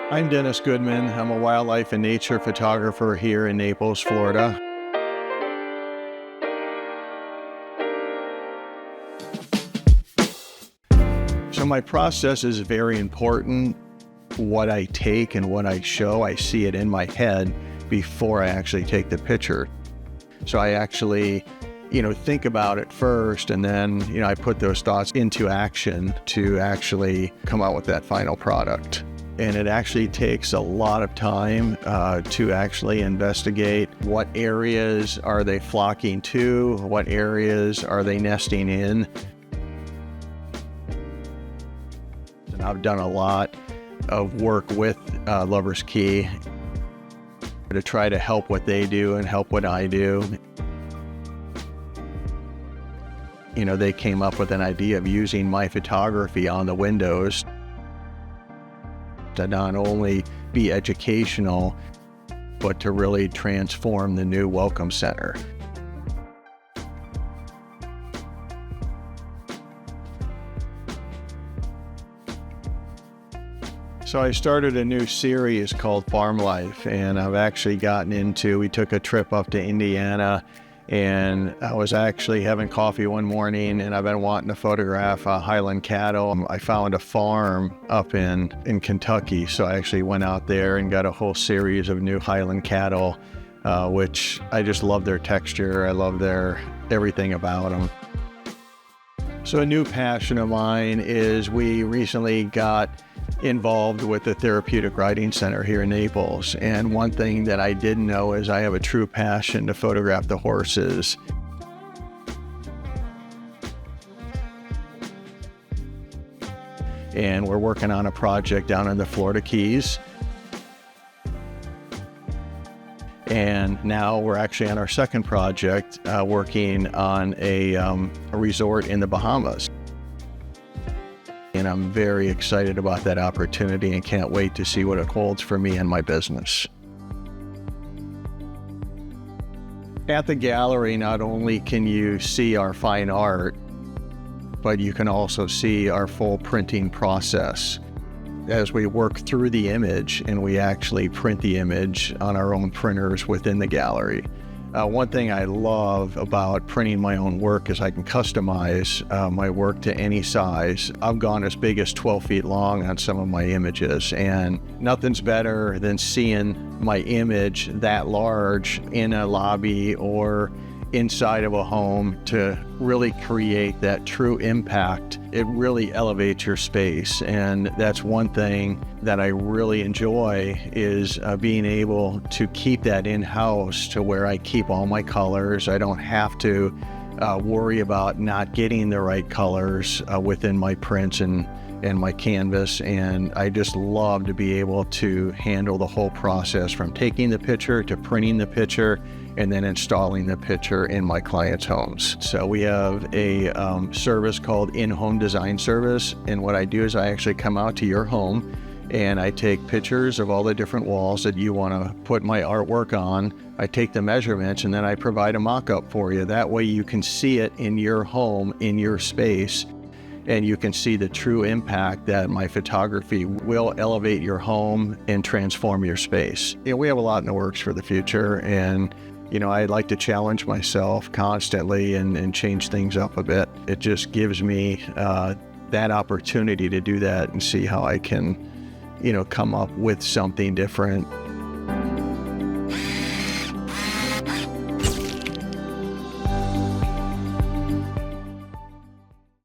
I'm Dennis Goodman. I'm a wildlife and nature photographer here in Naples, Florida. So my process is very important. What I take and what I show, I see it in my head before I actually take the picture. So I actually, think about it first, and then, I put those thoughts into action to actually come out with that final product. And it actually takes a lot of time to actually investigate what areas are they flocking to, what areas are they nesting in. And I've done a lot of work with Lover's Key to try to help what they do and help what I do. They came up with an idea of using my photography on the windows to not only be educational, but to really transform the new Welcome Center. So I started a new series called Farm Life, and I've actually we took a trip up to Indiana, and I was actually having coffee one morning, and I've been wanting to photograph Highland cattle. I found a farm up in Kentucky, so I actually went out there and got a whole series of new Highland cattle, which I just love their texture. I love everything about them. So a new passion of mine is we recently got involved with the Therapeutic Riding Center here in Naples. And one thing that I didn't know is I have a true passion to photograph the horses. And we're working on a project down in the Florida Keys. And now we're actually on our second project, working on a resort in the Bahamas. And I'm very excited about that opportunity and can't wait to see what it holds for me and my business. At the gallery, not only can you see our fine art, but you can also see our full printing process as we work through the image and we actually print the image on our own printers within the gallery. One thing I love about printing my own work is I can customize my work to any size. I've gone as big as 12 feet long on some of my images, and nothing's better than seeing my image that large in a lobby or inside of a home to really create that true impact. It really elevates your space, and that's one thing that I really enjoy is being able to keep that in-house to where I keep all my colors. I don't have to worry about not getting the right colors within my prints and my canvas, and I just love to be able to handle the whole process from taking the picture to printing the picture and then installing the picture in my clients' homes. So we have a service called In-Home Design Service, and what I do is I actually come out to your home and I take pictures of all the different walls that you want to put my artwork on. I take the measurements and then I provide a mock-up for you. That way you can see it in your home, in your space, and you can see the true impact that my photography will elevate your home and transform your space. We have a lot in the works for the future, and I like to challenge myself constantly and change things up a bit. It just gives me that opportunity to do that and see how I can, come up with something different.